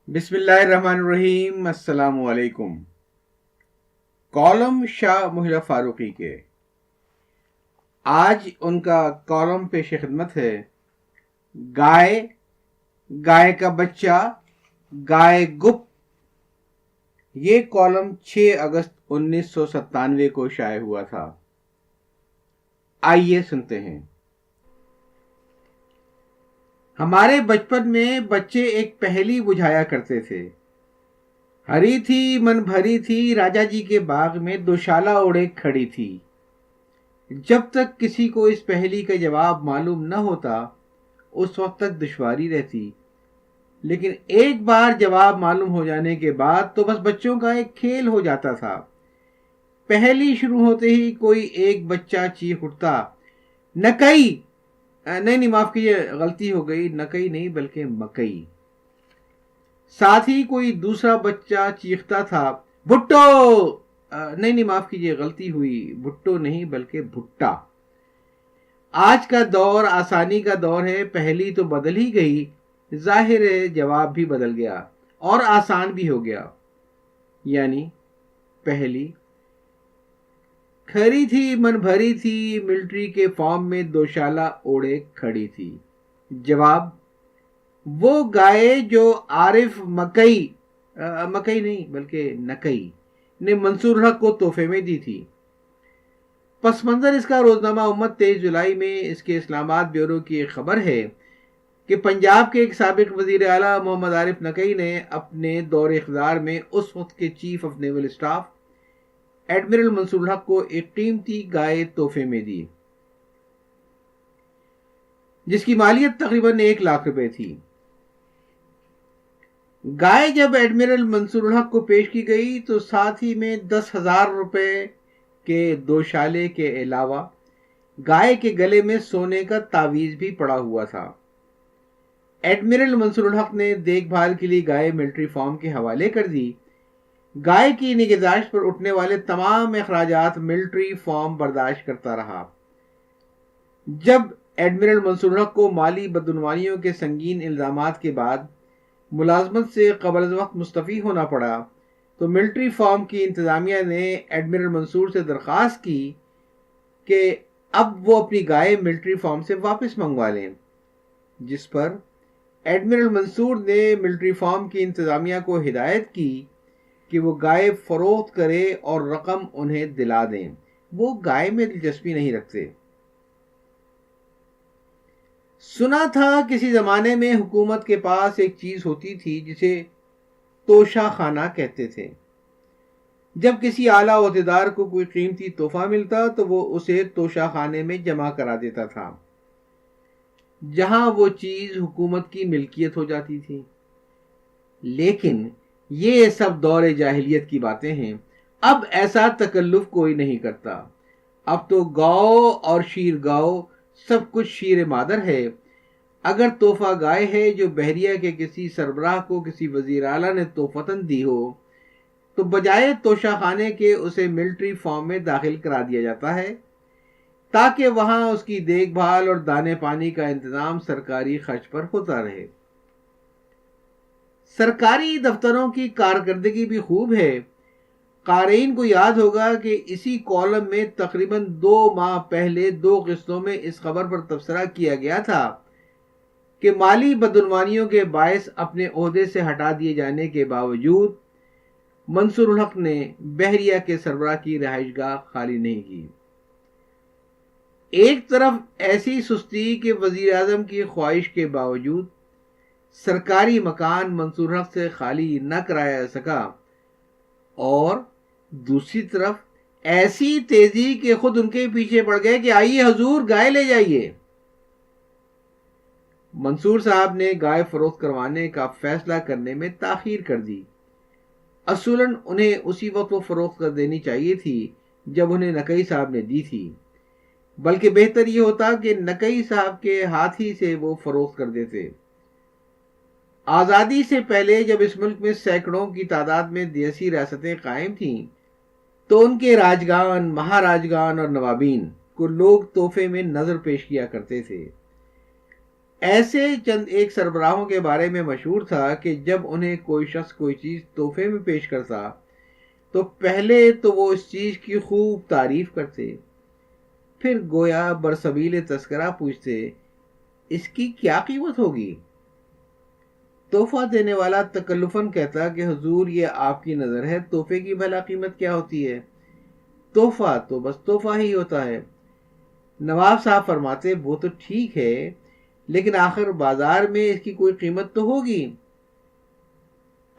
بسم اللہ الرحمن الرحیم۔ السلام علیکم۔ کالم شاہ محلہ فاروقی کے آج ان کا کالم پیش خدمت ہے۔ گائے، گائے کا بچہ، گائے گپ۔ یہ کالم 6 اگست 1997 کو شائع ہوا تھا۔ آئیے سنتے ہیں۔ ہمارے بچپن میں بچے ایک پہیلی بجھایا کرتے تھے۔ ہری تھی من بھری تھی، راجا جی کے باغ میں دوشالہ اوڑے کھڑی تھی۔ جب تک کسی کو اس پہیلی کا جواب معلوم نہ ہوتا اس وقت تک دشواری رہتی، لیکن ایک بار جواب معلوم ہو جانے کے بعد تو بس بچوں کا ایک کھیل ہو جاتا تھا۔ پہیلی شروع ہوتے ہی کوئی ایک بچہ چیخ اٹھتا، نکئی! نہیں معاف کیجیے، غلطی ہو گئی، نکئی نہیں بلکہ مکئی۔ ساتھ ہی کوئی دوسرا بچہ چیختا تھا، بھٹو! نہیں معاف کیجیے، غلطی ہوئی، بھٹو نہیں بلکہ بھٹا۔ آج کا دور آسانی کا دور ہے، پہلی تو بدل ہی گئی، ظاہر ہے جواب بھی بدل گیا اور آسان بھی ہو گیا۔ یعنی پہلی، کھری تھی من بھری تھی، ملٹری کے فارم میں دوشالہ اوڑے کھڑی تھی۔ جواب، وہ گائے جو عارف مکئی مکئی نہیں بلکہ نکئی نے منصور حق کو تحفے میں دی تھی۔ پس منظر اس کا روزنامہ امت 23 جولائی میں اس کے اسلام آباد بیورو کی ایک خبر ہے کہ پنجاب کے ایک سابق وزیر اعلیٰ محمد عارف نکئی نے اپنے دور اقتدار میں اس وقت کے chief of naval staff admiral Mansoor Haq کو ایک قیمتی گائے تحفے میں دی، جس کی مالیت تقریباً 1 لاکھ روپے تھی۔ گائے جب ایڈمرل منصور الحق کو پیش کی گئی تو ساتھ ہی میں 10,000 روپے کے دوشالے کے علاوہ گائے کے گلے میں سونے کا تعویذ بھی پڑا ہوا تھا۔ ایڈمرل منصور الحق نے دیکھ بھال کے لیے گائے ملٹری فارم کے حوالے کر دی۔ گائے کی نگہداشت پر اٹھنے والے تمام اخراجات ملٹری فارم برداشت کرتا رہا۔ جب ایڈمرل منصور الحق کو مالی بدعنوانیوں کے سنگین الزامات کے بعد ملازمت سے قبل از وقت مستعفی ہونا پڑا تو ملٹری فارم کی انتظامیہ نے ایڈمرل منصور سے درخواست کی کہ اب وہ اپنی گائے ملٹری فارم سے واپس منگوا لیں، جس پر ایڈمرل منصور نے ملٹری فارم کی انتظامیہ کو ہدایت کی کہ وہ گائے فروخت کرے اور رقم انہیں دلا دیں۔ وہ گائے میں دلچسپی نہیں رکھتے۔ سنا تھا کسی زمانے میں حکومت کے پاس ایک چیز ہوتی تھی جسے توشہ خانہ کہتے تھے۔ جب کسی اعلیٰ عہدیدار کو کوئی قیمتی تحفہ ملتا تو وہ اسے توشہ خانے میں جمع کرا دیتا تھا، جہاں وہ چیز حکومت کی ملکیت ہو جاتی تھی۔ لیکن یہ سب دور جاہلیت کی باتیں ہیں، اب ایسا تکلف کوئی نہیں کرتا۔ اب تو گاؤ اور شیر گاؤ، سب کچھ شیر مادر ہے۔ اگر تحفہ گائے ہے جو بحریہ کے کسی سربراہ کو کسی وزیر اعلیٰ نے تحفتاً دی ہو تو بجائے توشہ خانے کے اسے ملٹری فارم میں داخل کرا دیا جاتا ہے تاکہ وہاں اس کی دیکھ بھال اور دانے پانی کا انتظام سرکاری خرچ پر ہوتا رہے۔ سرکاری دفتروں کی کارکردگی بھی خوب ہے۔ قارئین کو یاد ہوگا کہ اسی کالم میں تقریباً 2 ماہ پہلے 2 قسطوں میں اس خبر پر تبصرہ کیا گیا تھا کہ مالی بدعنوانیوں کے باعث اپنے عہدے سے ہٹا دیے جانے کے باوجود منصور الحق نے بحریہ کے سربراہ کی رہائش گاہ خالی نہیں کی۔ ایک طرف ایسی سستی کہ وزیر اعظم کی خواہش کے باوجود سرکاری مکان منصور الحق سے خالی نہ کرایا جا سکا، اور دوسری طرف ایسی تیزی کہ خود ان کے پیچھے پڑ گئے کہ آئیے حضور گائے لے جائیے۔ منصور صاحب نے گائے فروخت کروانے کا فیصلہ کرنے میں تاخیر کر دی۔ اصولاً انہیں اسی وقت وہ فروخت کر دینی چاہیے تھی جب انہیں نکئی صاحب نے دی تھی، بلکہ بہتر یہ ہوتا کہ نکئی صاحب کے ہاتھ ہی سے وہ فروخت کر دیتے۔ آزادی سے پہلے جب اس ملک میں سینکڑوں کی تعداد میں دیسی ریاستیں قائم تھیں تو ان کے راجگان، مہاراجگان اور نوابین کو لوگ تحفے میں نظر پیش کیا کرتے تھے۔ ایسے چند ایک سربراہوں کے بارے میں مشہور تھا کہ جب انہیں کوئی شخص کوئی چیز تحفے میں پیش کرتا تو پہلے تو وہ اس چیز کی خوب تعریف کرتے، پھر گویا برسبیل تذکرہ پوچھتے اس کی کیا قیمت ہوگی۔ تحفہ دینے والا تکلفاً کہتا کہ حضور یہ آپ کی نظر ہے، تحفے کی بھلا قیمت کیا ہوتی ہے، تحفہ تو بس تحفہ ہی ہوتا ہے۔ نواب صاحب فرماتے وہ تو ٹھیک ہے، لیکن آخر بازار میں اس کی کوئی قیمت تو ہوگی۔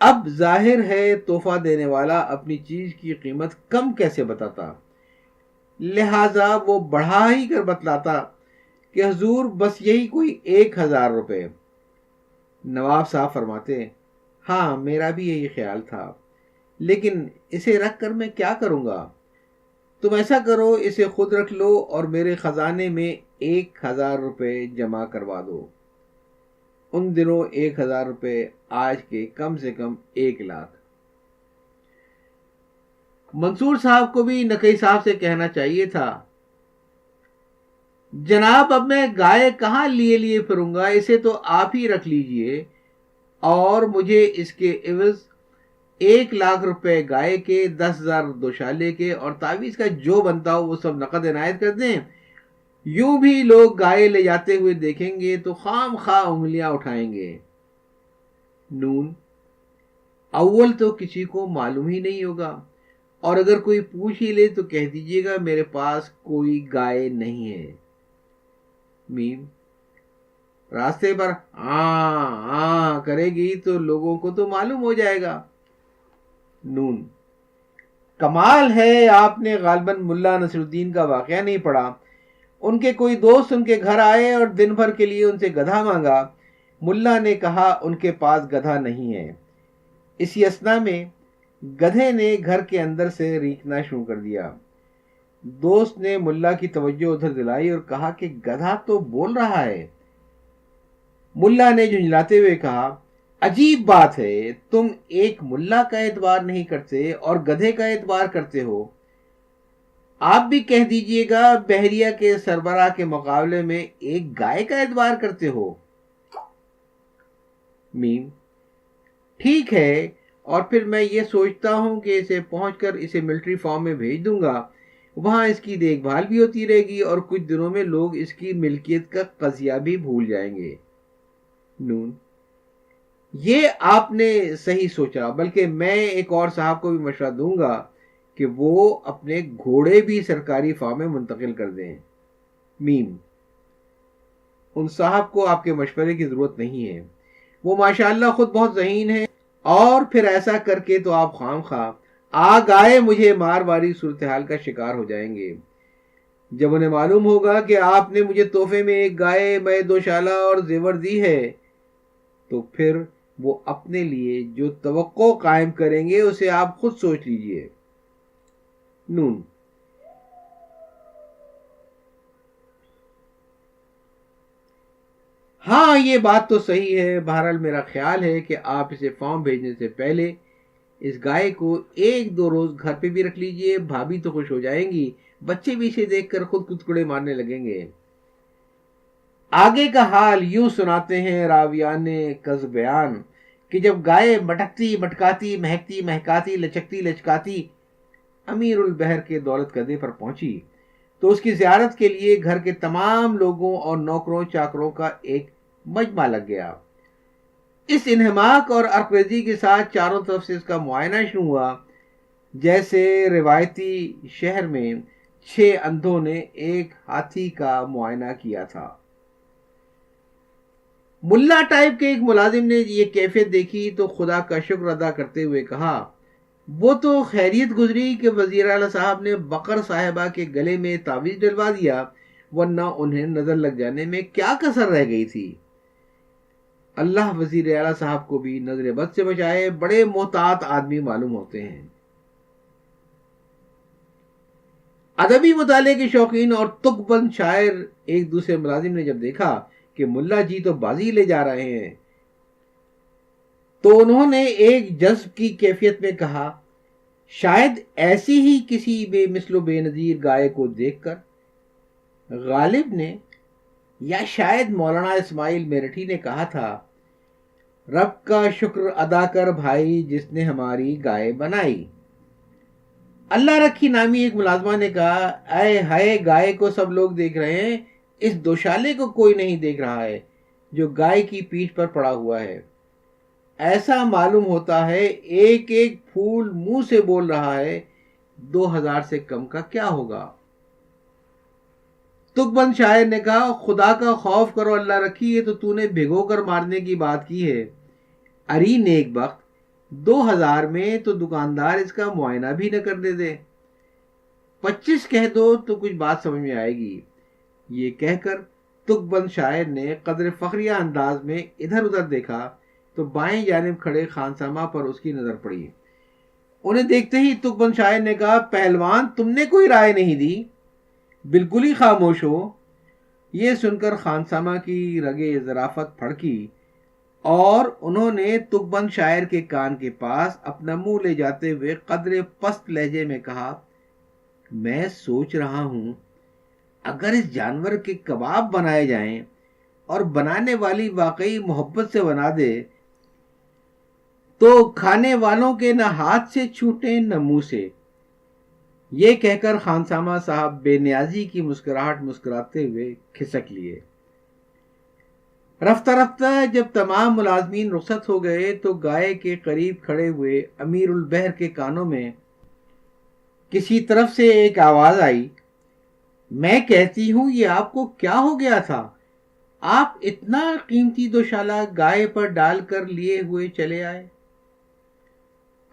اب ظاہر ہے تحفہ دینے والا اپنی چیز کی قیمت کم کیسے بتاتا، لہذا وہ بڑھا ہی کر بتلاتا کہ حضور بس یہی کوئی 1000 روپے۔ نواب صاحب فرماتے ہاں میرا بھی یہی خیال تھا، لیکن اسے رکھ کر میں کیا کروں گا، تم ایسا کرو اسے خود رکھ لو اور میرے خزانے میں 1000 روپے جمع کروا دو۔ ان دنوں 1000 روپے آج کے کم سے کم 1,00,000۔ منصور صاحب کو بھی نقی صاحب سے کہنا چاہیے تھا جناب اب میں گائے کہاں لیے پھروں گا، اسے تو آپ ہی رکھ لیجئے اور مجھے اس کے عوض 1,00,000 روپے گائے کے، 10,000 دوشالے کے اور تعویذ کا جو بنتا ہو وہ سب نقد عنایت کر دیں۔ یوں بھی لوگ گائے لے جاتے ہوئے دیکھیں گے تو خام خواہ انگلیاں اٹھائیں گے۔ نون اول تو کسی کو معلوم ہی نہیں ہوگا، اور اگر کوئی پوچھ ہی لے تو کہہ دیجئے گا میرے پاس کوئی گائے نہیں ہے۔ میم راستے پر آ کرے گی تو لوگوں کو تو معلوم ہو جائے گا۔ نون کمال ہے آپ نے غالباً ملا نصر الدین کا واقعہ نہیں پڑھا۔ ان کے کوئی دوست ان کے گھر آئے اور دن بھر کے لیے ان سے گدھا مانگا۔ ملا نے کہا ان کے پاس گدھا نہیں ہے۔ اسی اثنا میں گدھے نے گھر کے اندر سے رینکنا شروع کر دیا۔ دوست نے ملا کی توجہ ادھر دلائی اور کہا کہ گدھا تو بول رہا ہے۔ ملا نے جھنجھلاتے ہوئے کہا عجیب بات ہے، تم ایک ملا کا اعتبار نہیں کرتے اور گدھے کا اعتبار کرتے ہو۔ آپ بھی کہہ دیجئے گا بحریہ کے سربراہ کے مقابلے میں ایک گائے کا اعتبار کرتے ہو۔ میم ٹھیک ہے، اور پھر میں یہ سوچتا ہوں کہ اسے پہنچ کر اسے ملٹری فارم میں بھیج دوں گا، وہاں اس کی دیکھ بھال بھی ہوتی رہے گی اور کچھ دنوں میں لوگ اس کی ملکیت کا قضیہ بھی بھول جائیں گے۔ نون یہ آپ نے صحیح سوچا، بلکہ میں ایک اور صاحب کو بھی مشورہ دوں گا کہ وہ اپنے گھوڑے بھی سرکاری فارم میں منتقل کر دیں۔ میم ان صاحب کو آپ کے مشورے کی ضرورت نہیں ہے، وہ ماشاءاللہ خود بہت ذہین ہے، اور پھر ایسا کر کے تو آپ خام خواہ آگ آئے مجھے مار واری صورتحال کا شکار ہو جائیں گے۔ جب انہیں معلوم ہوگا کہ آپ نے مجھے تحفے میں ایک گائے، میں دوشالہ اور زیور دی ہے، تو پھر وہ اپنے لیے جو توقع قائم کریں گے اسے آپ خود سوچ لیجئے۔ نون ہاں یہ بات تو صحیح ہے، بہرحال میرا خیال ہے کہ آپ اسے فارم بھیجنے سے پہلے اس گائے کو 1-2 روز گھر پہ بھی رکھ لیجئے، بھابھی تو خوش ہو جائیں گی، بچے بھی اسے دیکھ کر خود کٹکڑے مارنے لگیں گے۔ آگے کا حال یوں سناتے ہیں راویان کز بیان کہ جب گائے مٹکتی مٹکاتی مہکتی مہکاتی لچکتی لچکاتی امیر البحر کے دولت قدے پر پہنچی تو اس کی زیارت کے لیے گھر کے تمام لوگوں اور نوکروں چاکروں کا ایک مجمع لگ گیا۔ اس انہماک اور عرقریزی کے ساتھ چاروں طرف سے اس کا معائنہ شروع ہوا، جیسے روایتی شہر میں 6 اندھوں نے ایک ہاتھی کا معائنہ کیا تھا۔ ملا ٹائپ کے ایک ملازم نے یہ کیفیت دیکھی تو خدا کا شکر ادا کرتے ہوئے کہا وہ تو خیریت گزری کہ وزیر اعلیٰ صاحب نے بقر صاحبہ کے گلے میں تعویذ ڈلوا دیا، ورنہ انہیں نظر لگ جانے میں کیا کسر رہ گئی تھی۔ اللہ وزیر اعلیٰ صاحب کو بھی نظر بد سے بچائے، بڑے محتاط آدمی معلوم ہوتے ہیں۔ ادبی مطالعے کے شوقین اور تک بند شاعر ایک دوسرے ملازم نے جب دیکھا کہ ملا جی تو بازی لے جا رہے ہیں تو انہوں نے ایک جذب کی کیفیت میں کہا شاید ایسی ہی کسی بے مثل و بے نظیر گائے کو دیکھ کر غالب نے یا شاید مولانا اسماعیل میرٹھی نے کہا تھا، رب کا شکر ادا کر بھائی جس نے ہماری گائے بنائی۔ اللہ رکھی نامی ایک ملازمہ نے کہا، اے ہائے، گائے کو سب لوگ دیکھ رہے ہیں، اس دوشالے کو کوئی نہیں دیکھ رہا ہے جو گائے کی پیٹھ پر پڑا ہوا ہے۔ ایسا معلوم ہوتا ہے ایک ایک پھول منہ سے بول رہا ہے، 2000 سے کم کا کیا ہوگا؟ تک بند شاعر نے کہا، خدا کا خوف کرو اللہ رکھی، یہ تو نے بھگو کر مارنے کی بات کی ہے۔ اری نیک بخت، 2000 میں تو دکاندار اس کا معائنہ بھی نہ کرنے دے، 25 کہہ دو تو کچھ بات سمجھ میں آئے گی۔ یہ کہہ کر تک بند شاعر نے قدر فخریہ انداز میں ادھر ادھر دیکھا تو بائیں جانب کھڑے خانسامہ پر اس کی نظر پڑی۔ انہیں دیکھتے ہی تک بند شاعر نے کہا، پہلوان تم نے کوئی رائے نہیں دی، بالکل ہی خاموش ہو۔ یہ سن کر خانسامہ کی رگے ظرافت پھڑکی اور انہوں نے تک بند شاعر کے کان کے پاس اپنا منہ لے جاتے ہوئے قدرے پست لہجے میں کہا، میں سوچ رہا ہوں اگر اس جانور کے کباب بنائے جائیں اور بنانے والی واقعی محبت سے بنا دے تو کھانے والوں کے نہ ہاتھ سے چھوٹیں نہ منہ سے۔ یہ کہہ کر خانسامہ صاحب بے نیازی کی مسکراہٹ مسکراتے ہوئے کھسک لیے۔ رفتہ رفتہ جب تمام ملازمین رخصت ہو گئے تو گائے کے قریب کھڑے ہوئے امیر البحر کے کانوں میں کسی طرف سے ایک آواز آئی، میں کہتی ہوں یہ آپ کو کیا ہو گیا تھا؟ آپ اتنا قیمتی دوشالہ گائے پر ڈال کر لیے ہوئے چلے آئے۔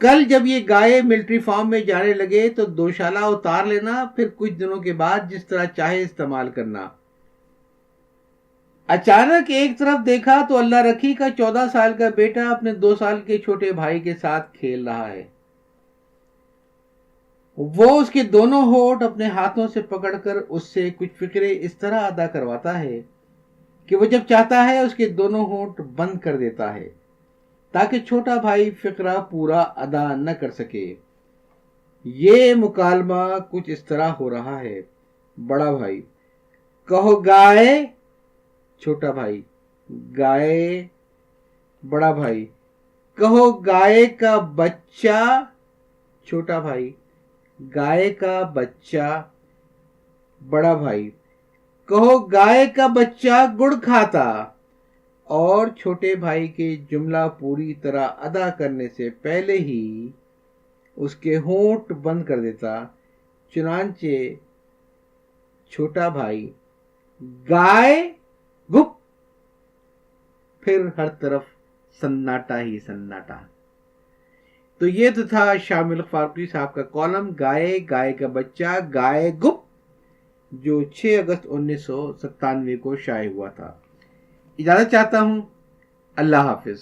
کل جب یہ گائے ملٹری فارم میں جانے لگے تو دوشالہ اتار لینا، پھر کچھ دنوں کے بعد جس طرح چاہے استعمال کرنا۔ اچانک ایک طرف دیکھا تو اللہ رکھی کا 14 سال کا بیٹا اپنے 2 سال کے چھوٹے بھائی کے ساتھ کھیل رہا ہے۔ وہ اس کے دونوں ہونٹ اپنے ہاتھوں سے پکڑ کر اس سے کچھ فقرے اس طرح ادا کرواتا ہے کہ وہ جب چاہتا ہے اس کے دونوں ہونٹ بند کر دیتا ہے تاکہ چھوٹا بھائی فقرہ پورا ادا نہ کر سکے۔ یہ مکالمہ کچھ اس طرح ہو رہا ہے، بڑا بھائی، کہو گائے، چھوٹا بھائی، گائے، بڑا بھائی، کہو گائے کا بچہ، چھوٹا بھائی، گائے کا بچہ، بڑا بھائی، کہو گائے کا بچہ گڑ کھاتا، اور چھوٹے بھائی کے جملہ پوری طرح ادا کرنے سے پہلے ہی اس کے ہونٹ بند کر دیتا۔ چنانچہ چھوٹا بھائی گائے گپ، پھر ہر طرف سناٹا ہی سناٹا۔ تو یہ تو تھا شامل فاروقی صاحب کا کالم گائے، گائے کا بچہ، گائے گپ، جو 6 اگست 1997 کو شائع ہوا تھا۔ اجازت چاہتا ہوں، اللہ حافظ۔